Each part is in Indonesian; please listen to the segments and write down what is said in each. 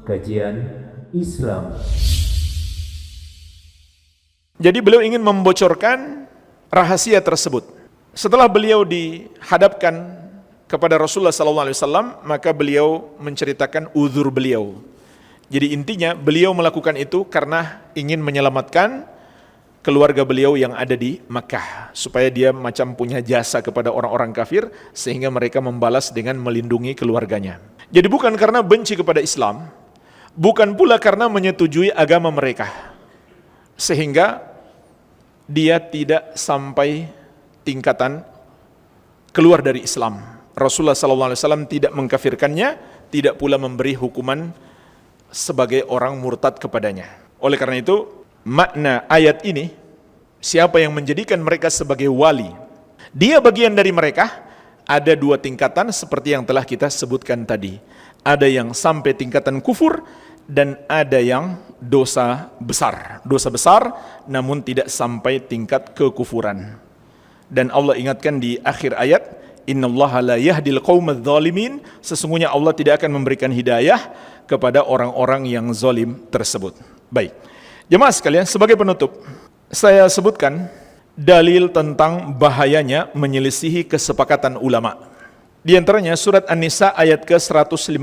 Kajian Islam. Jadi beliau ingin membocorkan rahasia tersebut. Setelah beliau dihadapkan kepada Rasulullah SAW, maka beliau menceritakan uzur beliau. Jadi intinya beliau melakukan itu karena ingin menyelamatkan keluarga beliau yang ada di Makkah, supaya dia macam punya jasa kepada orang-orang kafir, sehingga mereka membalas dengan melindungi keluarganya. Jadi bukan karena benci kepada Islam, bukan pula karena menyetujui agama mereka, sehingga dia tidak sampai tingkatan keluar dari Islam. Rasulullah SAW tidak mengkafirkannya, tidak pula memberi hukuman sebagai orang murtad kepadanya. Oleh karena itu, makna ayat ini, siapa yang menjadikan mereka sebagai wali, dia bagian dari mereka. Ada dua tingkatan seperti yang telah kita sebutkan tadi. Ada yang sampai tingkatan kufur, dan ada yang dosa besar. Dosa besar namun tidak sampai tingkat kekufuran. Dan Allah ingatkan di akhir ayat, innallaha la yahdil qaumadz zalimin, sesungguhnya Allah tidak akan memberikan hidayah kepada orang-orang yang zalim tersebut. Baik. Jemaah sekalian, sebagai penutup, saya sebutkan dalil tentang bahayanya menyelisihi kesepakatan ulama. Di antaranya surat An-Nisa ayat ke-115.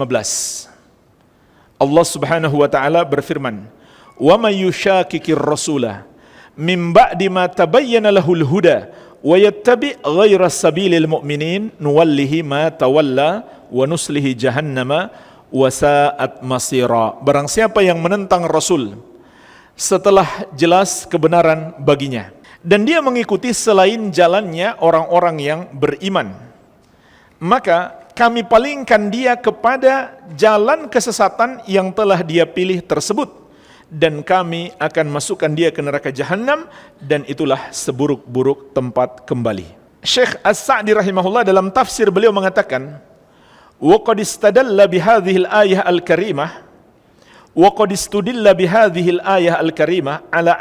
Allah Subhanahu wa taala berfirman, "Wa may yushaqiqir rasula min ba'di ma tabayyana lahul huda wa yattabi' ghayra sabilil mu'minin nuwallihi ma tawalla wa nuslihi jahannama wa sa'at masira." Barang siapa yang menentang Rasul setelah jelas kebenaran baginya, dan dia mengikuti selain jalannya orang-orang yang beriman, maka kami palingkan dia kepada jalan kesesatan yang telah dia pilih tersebut, dan kami akan masukkan dia ke neraka jahanam, dan itulah seburuk-buruk tempat kembali. Syekh As-Sa'di rahimahullah dalam tafsir beliau mengatakan, wa qad istadalla bihadhihi al-ayah al-karimah wa qad istudilla bihadhihi al-ayah al-karimah ala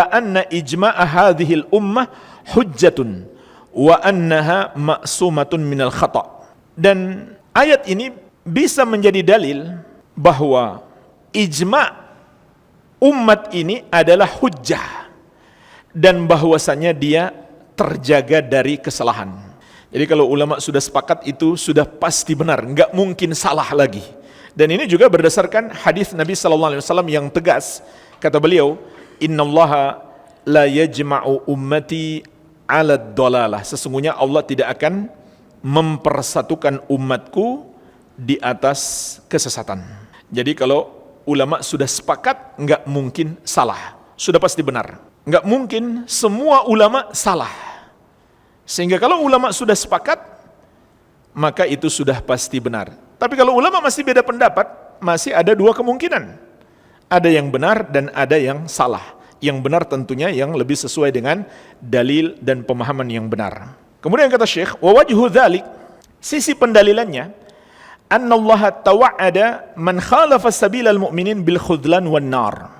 anna ijma'a hadhihi al-ummah hujjatun wa annaha ma'sumatun minal khata'. Dan ayat ini bisa menjadi dalil bahwa ijma' umat ini adalah hujjah, dan bahwasanya dia terjaga dari kesalahan. Jadi kalau ulama sudah sepakat, itu sudah pasti benar, enggak mungkin salah lagi. Dan ini juga berdasarkan hadis Nabi SAW yang tegas. Kata beliau, innallaha la yajma'u ummati ala dhalalah, sesungguhnya Allah tidak akan mempersatukan umatku di atas kesesatan. Jadi kalau ulama sudah sepakat, enggak mungkin salah, sudah pasti benar. Enggak mungkin semua ulama salah. Sehingga kalau ulama sudah sepakat, maka itu sudah pasti benar. Tapi kalau ulama masih beda pendapat, masih ada dua kemungkinan. Ada yang benar dan ada yang salah. Yang benar tentunya yang lebih sesuai dengan dalil dan pemahaman yang benar. Kemudian kata Syekh, wa wajhu dzalik, sisi pendalilannya, annallaha tawa'ada man khalafa sabilal mu'minin bil khudlan wan nar.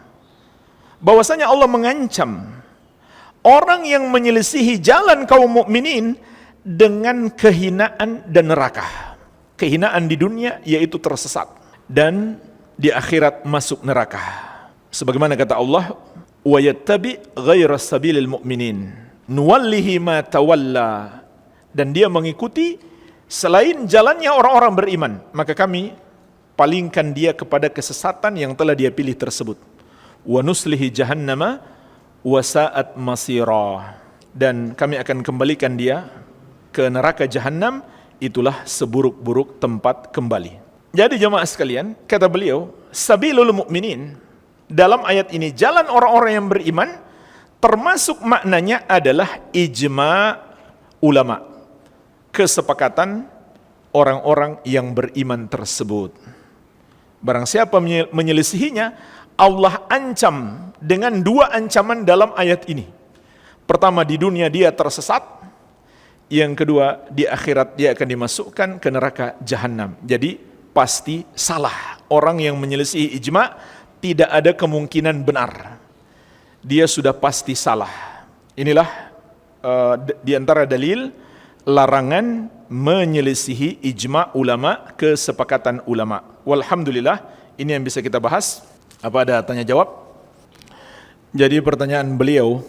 Bahwasanya Allah mengancam orang yang menyelisihi jalan kaum mukminin dengan kehinaan dan neraka. Kehinaan di dunia yaitu tersesat, dan di akhirat masuk neraka. Sebagaimana kata Allah, wa yattabi ghayra sabilil mu'minin nuwallihi ma tawalla, dan dia mengikuti selain jalannya orang-orang beriman, maka kami palingkan dia kepada kesesatan yang telah dia pilih tersebut. Wa nuslihi jahannama wa sa'at masira, dan kami akan kembalikan dia ke neraka jahanam, itulah seburuk-buruk tempat kembali. Jadi jemaah sekalian, kata beliau, sabilul mu'minin, dalam ayat ini jalan orang-orang yang beriman, termasuk maknanya adalah ijma' ulama, kesepakatan orang-orang yang beriman tersebut. Barang siapa menyelisihinya, Allah ancam dengan dua ancaman dalam ayat ini. Pertama, di dunia dia tersesat. Yang kedua, di akhirat dia akan dimasukkan ke neraka jahanam. Jadi pasti salah. Orang yang menyelisihi ijma' tidak ada kemungkinan benar. Dia sudah pasti salah. Inilah di antara dalil larangan menyelisihi ijma' ulama, kesepakatan ulama. Walhamdulillah, ini yang bisa kita bahas. Apa ada tanya jawab? Jadi pertanyaan beliau,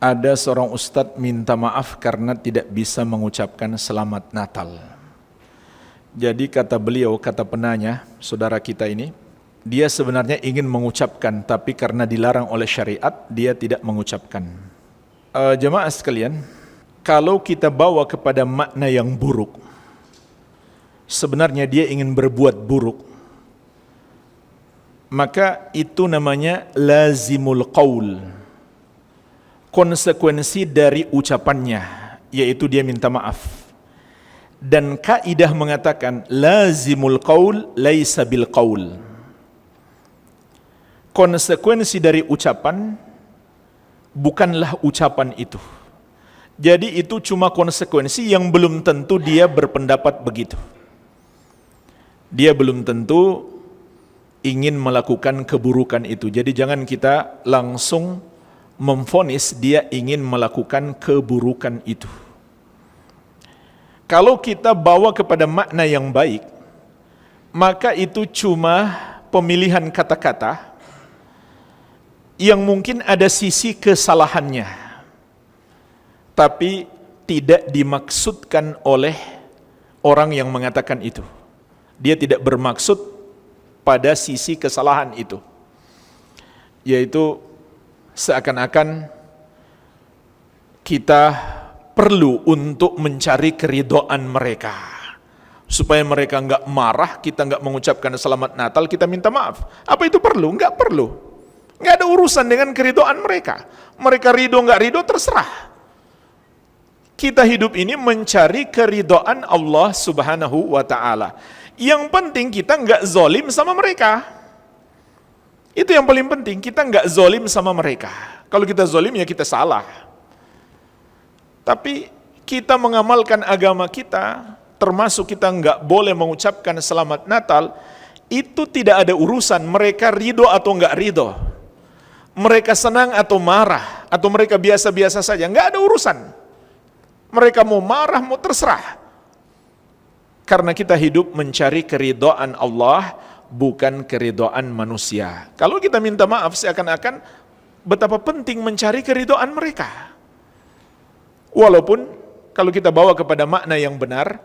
ada seorang ustadz minta maaf karena tidak bisa mengucapkan selamat Natal. Jadi kata beliau, kata penanya, saudara kita ini, dia sebenarnya ingin mengucapkan, tapi karena dilarang oleh syariat, dia tidak mengucapkan. Jemaah sekalian, kalau kita bawa kepada makna yang buruk, sebenarnya dia ingin berbuat buruk, maka itu namanya lazimul qaul, konsekuensi dari ucapannya, yaitu dia minta maaf. Dan kaidah mengatakan lazimul qaul laisa bil qaul, konsekuensi dari ucapan bukanlah ucapan itu. Jadi itu cuma konsekuensi yang belum tentu dia berpendapat begitu. Dia belum tentu ingin melakukan keburukan itu. Jadi jangan kita langsung memvonis dia ingin melakukan keburukan itu. Kalau kita bawa kepada makna yang baik, maka itu cuma pemilihan kata-kata yang mungkin ada sisi kesalahannya, tapi tidak dimaksudkan oleh orang yang mengatakan itu. Dia tidak bermaksud pada sisi kesalahan itu, yaitu seakan-akan kita perlu untuk mencari keridhaan mereka supaya mereka enggak marah, kita enggak mengucapkan selamat Natal, kita minta maaf. Apa itu perlu? Enggak perlu. Enggak ada urusan dengan keridhaan mereka. Mereka ridho enggak ridho terserah. Kita hidup ini mencari keridhaan Allah Subhanahu wa ta'ala. Yang penting kita enggak zolim sama mereka. Itu yang paling penting, kita enggak zolim sama mereka. Kalau kita zolim ya kita salah. Tapi kita mengamalkan agama kita, termasuk kita enggak boleh mengucapkan selamat Natal, itu tidak ada urusan mereka ridho atau enggak ridho. Mereka senang atau marah, atau mereka biasa-biasa saja, enggak ada urusan. Mereka mau marah, mau terserah. Karena kita hidup mencari keridhaan Allah, bukan keridhaan manusia. Kalau kita minta maaf, seakan-akan betapa penting mencari keridhaan mereka. Walaupun kalau kita bawa kepada makna yang benar,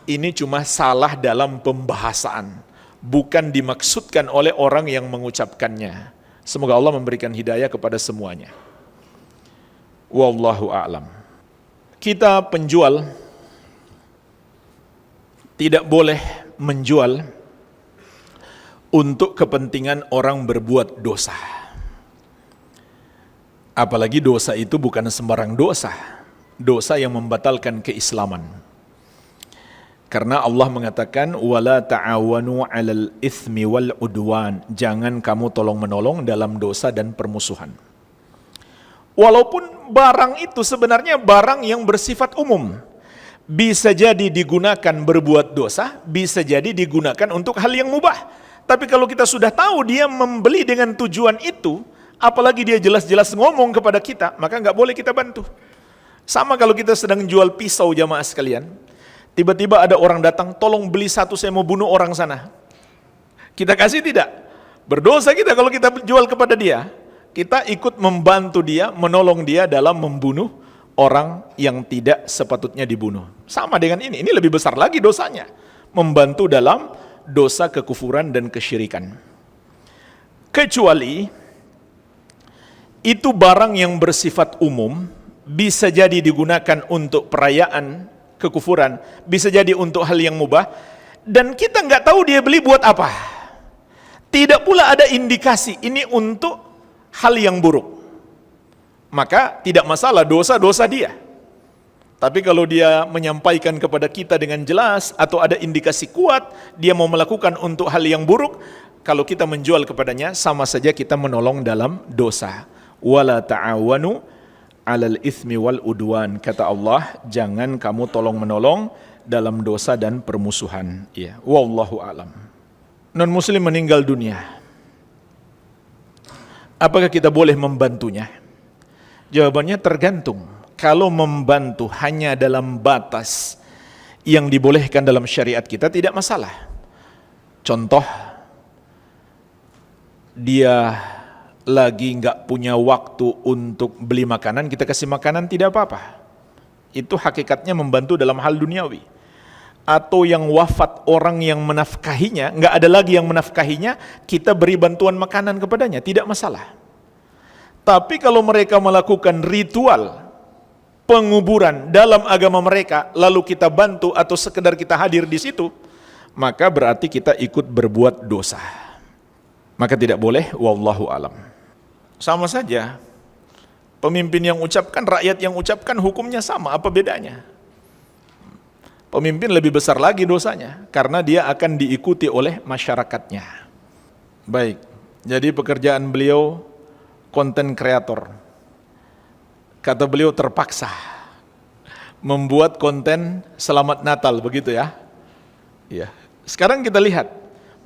ini cuma salah dalam pembahasaan, bukan dimaksudkan oleh orang yang mengucapkannya. Semoga Allah memberikan hidayah kepada semuanya. Wallahu a'lam. Kita penjual tidak boleh menjual untuk kepentingan orang berbuat dosa. Apalagi dosa itu bukan sembarang dosa. Dosa yang membatalkan keislaman. Karena Allah mengatakan wala ta'awanu 'alal itsmi wal 'udwan, jangan kamu tolong-menolong dalam dosa dan permusuhan. Walaupun barang itu sebenarnya barang yang bersifat umum, bisa jadi digunakan berbuat dosa, bisa jadi digunakan untuk hal yang mubah. Tapi kalau kita sudah tahu dia membeli dengan tujuan itu, apalagi dia jelas-jelas ngomong kepada kita, maka nggak boleh kita bantu. Sama kalau kita sedang jual pisau, jamaah sekalian, tiba-tiba ada orang datang, tolong beli satu, saya mau bunuh orang sana. Kita kasih tidak? Berdosa kita kalau kita jual kepada dia. Kita ikut membantu dia, menolong dia dalam membunuh orang yang tidak sepatutnya dibunuh. Sama dengan ini lebih besar lagi dosanya. Membantu dalam dosa kekufuran dan kesyirikan. Kecuali itu barang yang bersifat umum, bisa jadi digunakan untuk perayaan kekufuran, bisa jadi untuk hal yang mubah, dan kita nggak tahu dia beli buat apa. Tidak pula ada indikasi ini untuk hal yang buruk. Maka tidak masalah dosa-dosa dia. Tapi kalau dia menyampaikan kepada kita dengan jelas atau ada indikasi kuat dia mau melakukan untuk hal yang buruk, kalau kita menjual kepadanya sama saja kita menolong dalam dosa. Wala ta'awanu 'alal itsmi wal 'udwan, kata Allah, jangan kamu tolong-menolong dalam dosa dan permusuhan. Ya, wallahu a'lam. Non muslim meninggal dunia, apakah kita boleh membantunya? Jawabannya tergantung. Kalau membantu hanya dalam batas yang dibolehkan dalam syariat kita, tidak masalah. Contoh, dia lagi nggak punya waktu untuk beli makanan, kita kasih makanan, tidak apa-apa. Itu hakikatnya membantu dalam hal duniawi. Atau yang wafat orang yang menafkahinya, nggak ada lagi yang menafkahinya, kita beri bantuan makanan kepadanya, tidak masalah. Tapi kalau mereka melakukan ritual penguburan dalam agama mereka, lalu kita bantu atau sekedar kita hadir di situ, maka berarti kita ikut berbuat dosa. Maka tidak boleh, wallahu alam. Sama saja, pemimpin yang ucapkan, rakyat yang ucapkan, hukumnya sama, apa bedanya? Pemimpin lebih besar lagi dosanya, karena dia akan diikuti oleh masyarakatnya. Baik, jadi pekerjaan beliau konten kreator. Kata beliau terpaksa membuat konten selamat Natal, begitu ya? Ya. Sekarang kita lihat,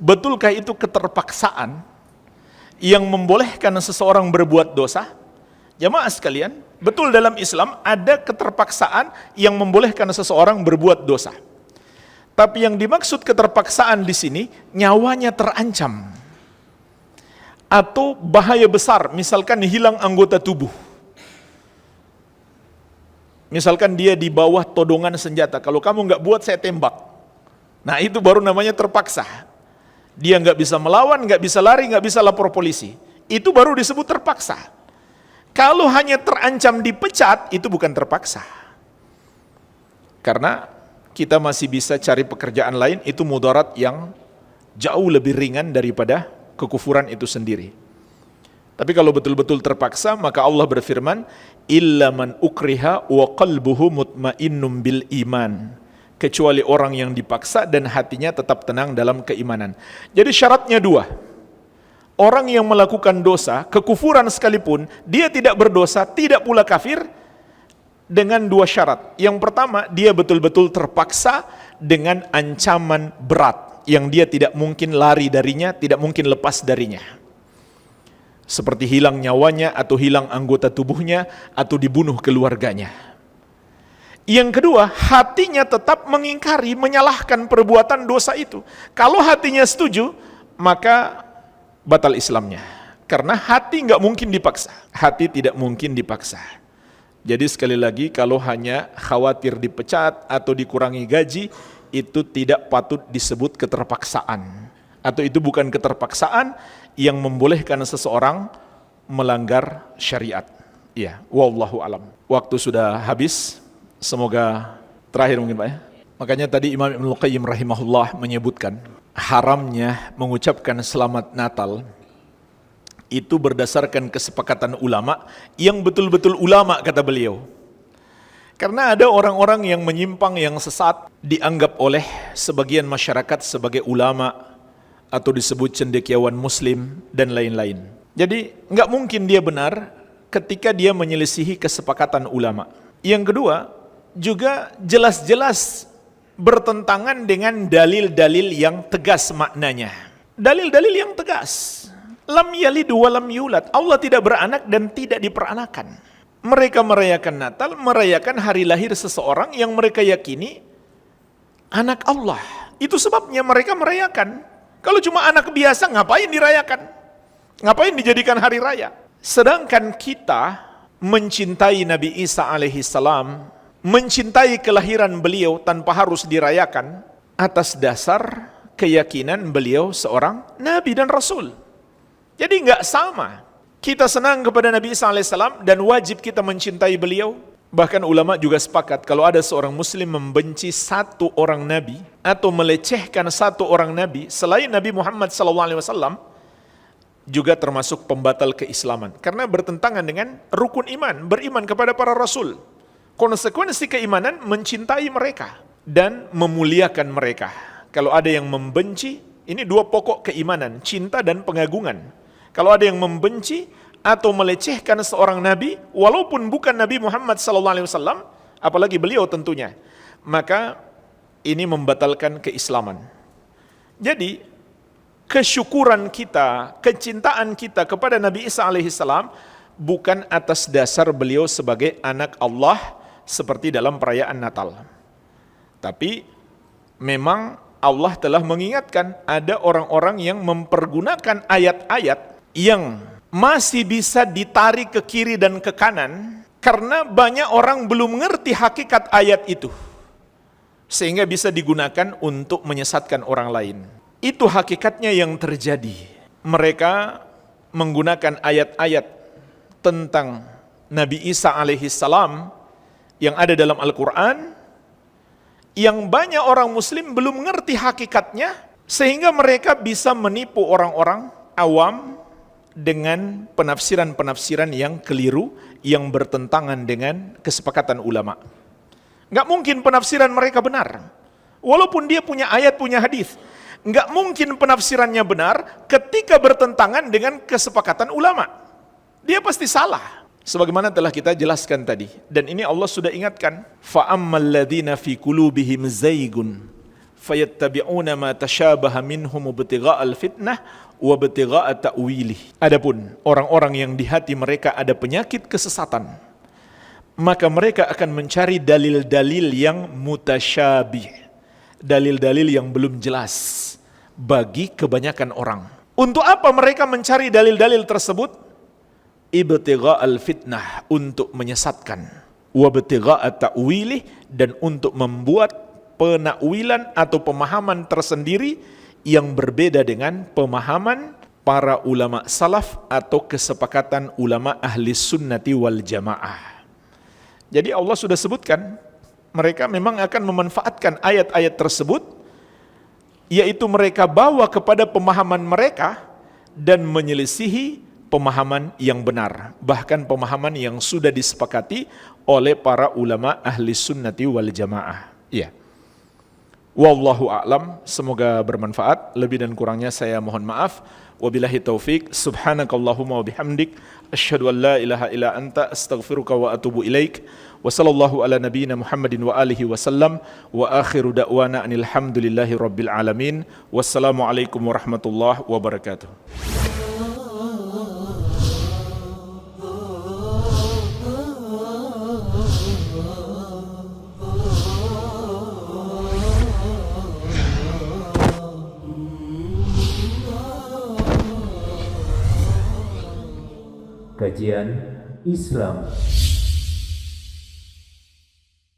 betulkah itu keterpaksaan yang membolehkan seseorang berbuat dosa? Jamaah sekalian, betul dalam Islam ada keterpaksaan yang membolehkan seseorang berbuat dosa. Tapi yang dimaksud keterpaksaan di sini, nyawanya terancam. Atau bahaya besar, misalkan hilang anggota tubuh. Misalkan dia di bawah todongan senjata, kalau kamu nggak buat saya tembak. Nah itu baru namanya terpaksa. Dia nggak bisa melawan, nggak bisa lari, nggak bisa lapor polisi. Itu baru disebut terpaksa. Kalau hanya terancam dipecat, itu bukan terpaksa. Karena kita masih bisa cari pekerjaan lain, itu mudarat yang jauh lebih ringan daripada kekufuran itu sendiri. Tapi kalau betul-betul terpaksa, maka Allah berfirman, illa man ukriha wa qalbuhu mutmainnum bil iman. Kecuali orang yang dipaksa dan hatinya tetap tenang dalam keimanan. Jadi syaratnya dua. Orang yang melakukan dosa, kekufuran sekalipun, dia tidak berdosa, tidak pula kafir, dengan dua syarat. Yang pertama, dia betul-betul terpaksa dengan ancaman berat, yang dia tidak mungkin lari darinya, tidak mungkin lepas darinya. Seperti hilang nyawanya, atau hilang anggota tubuhnya, atau dibunuh keluarganya. Yang kedua, hatinya tetap mengingkari, menyalahkan perbuatan dosa itu. Kalau hatinya setuju, maka batal Islamnya. Karena hati nggak mungkin dipaksa. Hati tidak mungkin dipaksa. Jadi sekali lagi, kalau hanya khawatir dipecat atau dikurangi gaji, itu tidak patut disebut keterpaksaan. Atau itu bukan keterpaksaan yang membolehkan seseorang melanggar syariat. Ya, wallahu alam. Waktu sudah habis. Semoga terakhir mungkin Pak ya. Makanya tadi Imam Ibnul Qayyim rahimahullah menyebutkan haramnya mengucapkan selamat Natal itu berdasarkan kesepakatan ulama yang betul-betul ulama, kata beliau. Karena ada orang-orang yang menyimpang, yang sesat, dianggap oleh sebagian masyarakat sebagai ulama atau disebut cendekiawan muslim dan lain-lain. Jadi nggak mungkin dia benar ketika dia menyelisihi kesepakatan ulama. Yang kedua, juga jelas-jelas bertentangan dengan dalil-dalil yang tegas maknanya. Dalil-dalil yang tegas. Lam yalid wa lam yulad. Allah tidak beranak dan tidak diperanakan. Mereka merayakan Natal, merayakan hari lahir seseorang yang mereka yakini anak Allah. Itu sebabnya mereka merayakan. Kalau cuma anak biasa, ngapain dirayakan? Ngapain dijadikan hari raya? Sedangkan kita mencintai Nabi Isa alaihissalam, mencintai kelahiran beliau tanpa harus dirayakan atas dasar keyakinan beliau seorang Nabi dan Rasul. Jadi nggak sama. Kita senang kepada Nabi Isa alaihissalam dan wajib kita mencintai beliau. Bahkan ulama juga sepakat kalau ada seorang muslim membenci satu orang Nabi atau melecehkan satu orang Nabi selain Nabi Muhammad SAW, juga termasuk pembatal keislaman. Karena bertentangan dengan rukun iman, beriman kepada para Rasul. Konsekuensi keimanan mencintai mereka dan memuliakan mereka. Kalau ada yang membenci, ini dua pokok keimanan, cinta dan pengagungan. Kalau ada yang membenci atau melecehkan seorang nabi, walaupun bukan Nabi Muhammad SAW, apalagi beliau tentunya, maka ini membatalkan keislaman. Jadi kesyukuran kita, kecintaan kita kepada Nabi Isa alaihissalam bukan atas dasar beliau sebagai anak Allah seperti dalam perayaan Natal. Tapi memang Allah telah mengingatkan ada orang-orang yang mempergunakan ayat-ayat yang masih bisa ditarik ke kiri dan ke kanan karena banyak orang belum mengerti hakikat ayat itu, sehingga bisa digunakan untuk menyesatkan orang lain. Itu hakikatnya yang terjadi. Mereka menggunakan ayat-ayat tentang Nabi Isa alaihissalam yang ada dalam Al-Quran, yang banyak orang muslim belum mengerti hakikatnya, sehingga mereka bisa menipu orang-orang awam dengan penafsiran-penafsiran yang keliru, yang bertentangan dengan kesepakatan ulama. Nggak mungkin penafsiran mereka benar. Walaupun dia punya ayat, punya hadis, nggak mungkin penafsirannya benar ketika bertentangan dengan kesepakatan ulama. Dia pasti salah. Sebagaimana telah kita jelaskan tadi. Dan ini Allah sudah ingatkan. فَأَمَّا الَّذِينَ فِي قُلُوبِهِمْ زَيْغٌ فَيَتَّبِعُونَ مَا تَشَابَهَ مِنْهُمُ ابْتِغَاءَ الْفِتْنَةِ وَابْتِغَاءَ تَأْوِيلِهِ. Adapun orang-orang yang di hati mereka ada penyakit kesesatan, maka mereka akan mencari dalil-dalil yang mutasyabih, dalil-dalil yang belum jelas bagi kebanyakan orang. Untuk apa mereka mencari dalil-dalil tersebut? Ibtigha'al fitnah, untuk menyesatkan, wabtigha'a ta'wilih, dan untuk membuat penakwilan atau pemahaman tersendiri yang berbeda dengan pemahaman para ulama salaf atau kesepakatan ulama ahli sunnati wal jamaah. Jadi Allah sudah sebutkan, mereka memang akan memanfaatkan ayat-ayat tersebut, yaitu mereka bawa kepada pemahaman mereka dan menyelisihi pemahaman yang benar, bahkan pemahaman yang sudah disepakati oleh para ulama ahli sunnati wal jamaah. Ya. Wallahu a'lam, semoga bermanfaat. Lebih dan kurangnya saya mohon maaf. Wabillahi taufik. Subhanakallahumma wa bihamdik, asyhadu an la ilaha illa anta, astaghfiruka wa atubu ilaik. Wa sallallahu ala nabiyyina Muhammadin wa alihi wasallam. Wa akhiru da'wana anil hamdulillahi rabbil alamin. Wassalamualaikum warahmatullahi wabarakatuh. Kajian Islam.